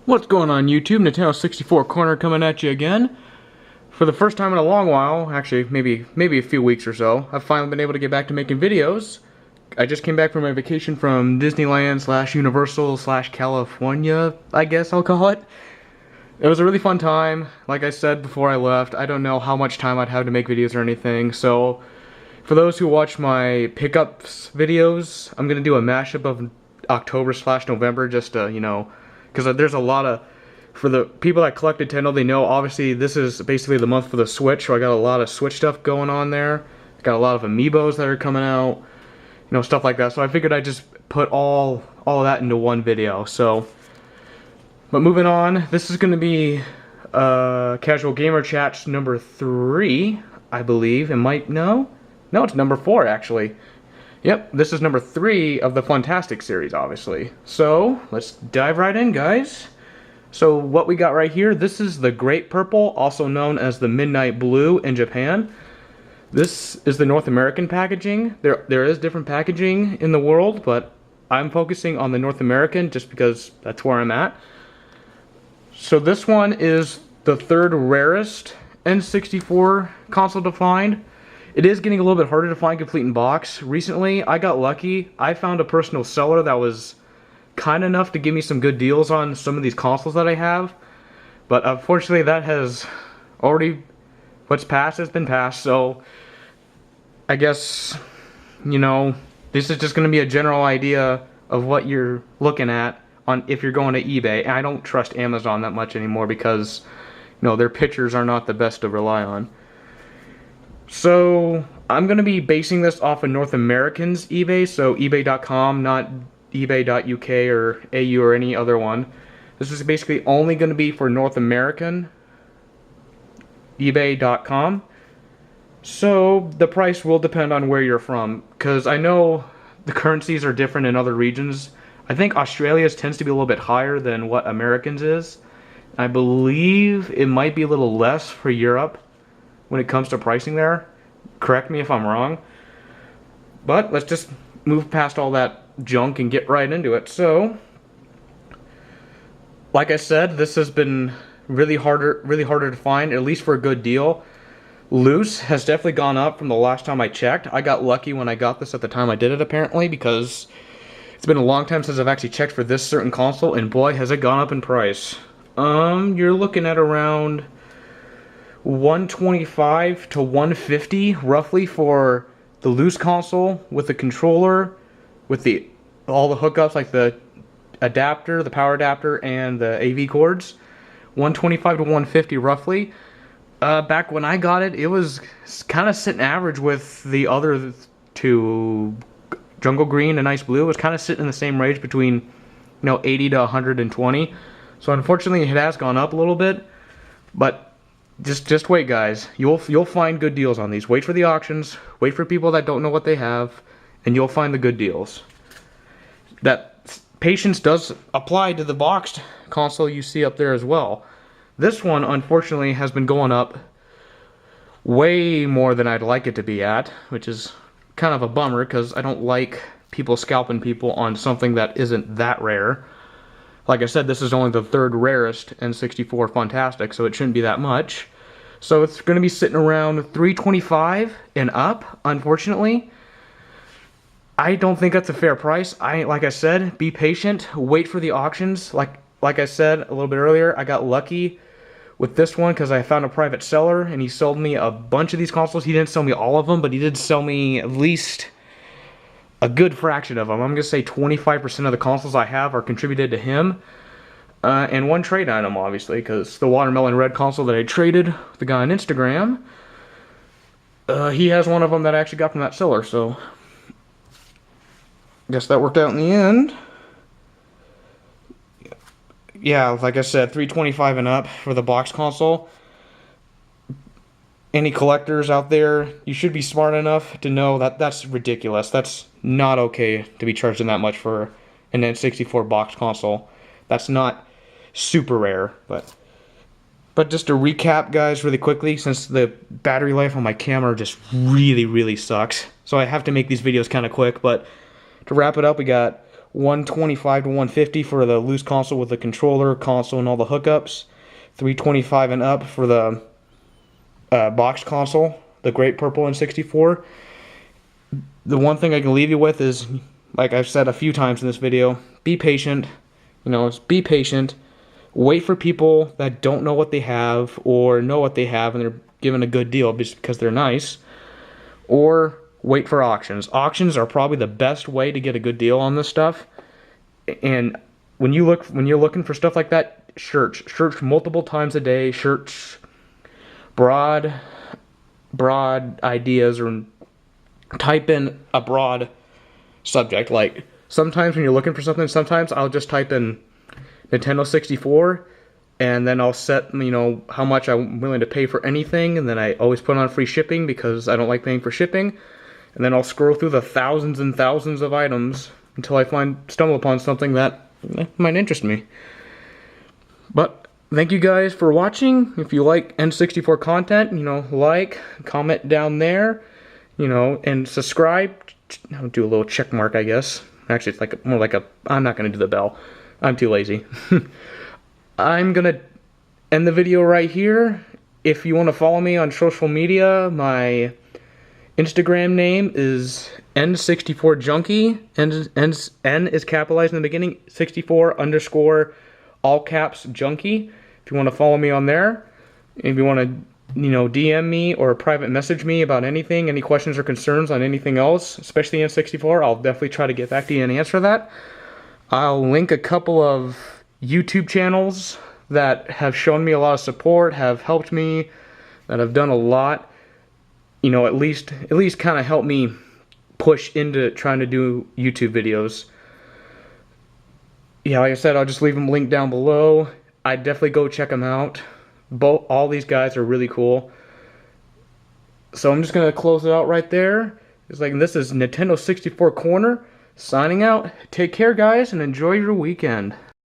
What's going on YouTube? Nintendo64 Corner coming at you again. For the first time in a long while, actually maybe a few weeks or so, I've finally been able to get back to making videos. I just came back from my vacation from Disneyland / Universal / California, I guess I'll call it. It was a really fun time. Like I said before I left, I don't know how much time I'd have to make videos or anything, so for those who watch my pickups videos, I'm gonna do a mashup of October / November just to, you know, because there's a lot of, for the people that collect Nintendo, they know obviously this is basically the month for the Switch, so I got a lot of Switch stuff going on there. I got a lot of amiibos that are coming out, you know, stuff like that. So I figured I'd just put all of that into one video. So, but moving on, this is going to be Casual Gamer Chats number 3, I believe. It might, no, it's number 4 actually. Yep, this is number 3 of the Fantastic series, obviously. So, let's dive right in, guys. So, what we got right here, this is the Grape Purple, also known as the Midnight Blue in Japan. This is the North American packaging. There is different packaging in the world, but I'm focusing on the North American just because that's where I'm at. So, this one is the 3rd rarest N64 console to find. It is getting a little bit harder to find complete in box. Recently, I got lucky. I found a personal seller that was kind enough to give me some good deals on some of these consoles that I have. But unfortunately, that has already, what's passed has been passed. So, I guess, you know, this is just going to be a general idea of what you're looking at on if you're going to eBay. And I don't trust Amazon that much anymore because, you know, their pictures are not the best to rely on. So, I'm going to be basing this off of North American's eBay, so ebay.com, not ebay.uk or AU or any other one. This is basically only going to be for North American, ebay.com. So, the price will depend on where you're from, because I know the currencies are different in other regions. I think Australia's tends to be a little bit higher than what Americans is. I believe it might be a little less for Europe when it comes to pricing there. Correct me if I'm wrong. But let's just move past all that junk and get right into it. So, like I said, this has been really harder to find, at least for a good deal. Loose has definitely gone up from the last time I checked. I got lucky when I got this at the time I did it, apparently, because it's been a long time since I've actually checked for this certain console, and boy, has it gone up in price. You're looking at around $125 to $150 roughly for the loose console with the controller, with all the hookups like the adapter, the power adapter, and the AV cords. $125 to $150 roughly. Back when I got it, it was kind of sitting average with the other two, Jungle Green and Ice Blue. It was kind of sitting in the same range between, you know, 80 to 120. So unfortunately, it has gone up a little bit, but just wait, guys. You'll find good deals on these. Wait for the auctions. Wait for people that don't know what they have, and you'll find the good deals. That patience does apply to the boxed console you see up there as well. This one, unfortunately, has been going up way more than I'd like it to be at, which is kind of a bummer because I don't like people scalping people on something that isn't that rare. Like I said, this is only the 3rd rarest N64 Fantastic, so it shouldn't be that much. So it's going to be sitting around $325 and up, unfortunately. I don't think that's a fair price. Like I said, be patient, wait for the auctions. Like I said a little bit earlier, I got lucky with this one because I found a private seller, and he sold me a bunch of these consoles. He didn't sell me all of them, but he did sell me at least a good fraction of them. I'm going to say 25% of the consoles I have are contributed to him. And one trade item, obviously, because the Watermelon Red console that I traded with the guy on Instagram, he has one of them that I actually got from that seller, so guess that worked out in the end. Yeah, like I said, $325 and up for the box console. Any collectors out there, you should be smart enough to know that that's ridiculous. That's not okay to be charging that much for an N64 box console. That's not super rare, but just to recap, guys, really quickly, since the battery life on my camera just really sucks, so I have to make these videos kind of quick. But to wrap it up, we got 125 to 150 for the loose console with the controller, console, and all the hookups. 325 and up for the box console, the Grape Purple N64. The one thing I can leave you with is, like I've said a few times in this video, be patient. You know, be patient. Wait for people that don't know what they have or know what they have and they're given a good deal just because they're nice. Or wait for auctions. Auctions are probably the best way to get a good deal on this stuff. And when you're looking for stuff like that, search multiple times a day. Search broad ideas, or type in a broad subject. Like sometimes when you're looking for something, sometimes I'll just type in Nintendo 64 and then I'll set, you know, how much I'm willing to pay for anything, and then I always put on free shipping because I don't like paying for shipping. And then I'll scroll through the thousands and thousands of items until I stumble upon something that might interest me. But thank you guys for watching. If you like N64 content, you know, like, comment down there, you know, and subscribe. I'll do a little check mark, I guess. Actually, it's like more like a, I'm not going to do the bell. I'm too lazy. I'm going to end the video right here. If you want to follow me on social media, my Instagram name is N64Junkie. N is capitalized in the beginning. 64_ all caps junkie. If you want to follow me on there, if you want to, you know, DM me or private message me about anything, any questions or concerns on anything else, especially N64, I'll definitely try to get back to you and answer that. I'll link a couple of YouTube channels that have shown me a lot of support, have helped me, that have done a lot, you know, at least kind of help me push into trying to do YouTube videos. Yeah, like I said, I'll just leave them linked down below. I'd definitely go check them out. All these guys are really cool. So I'm just going to close it out right there. It's like, this is Nintendo 64 Corner, signing out. Take care, guys, and enjoy your weekend.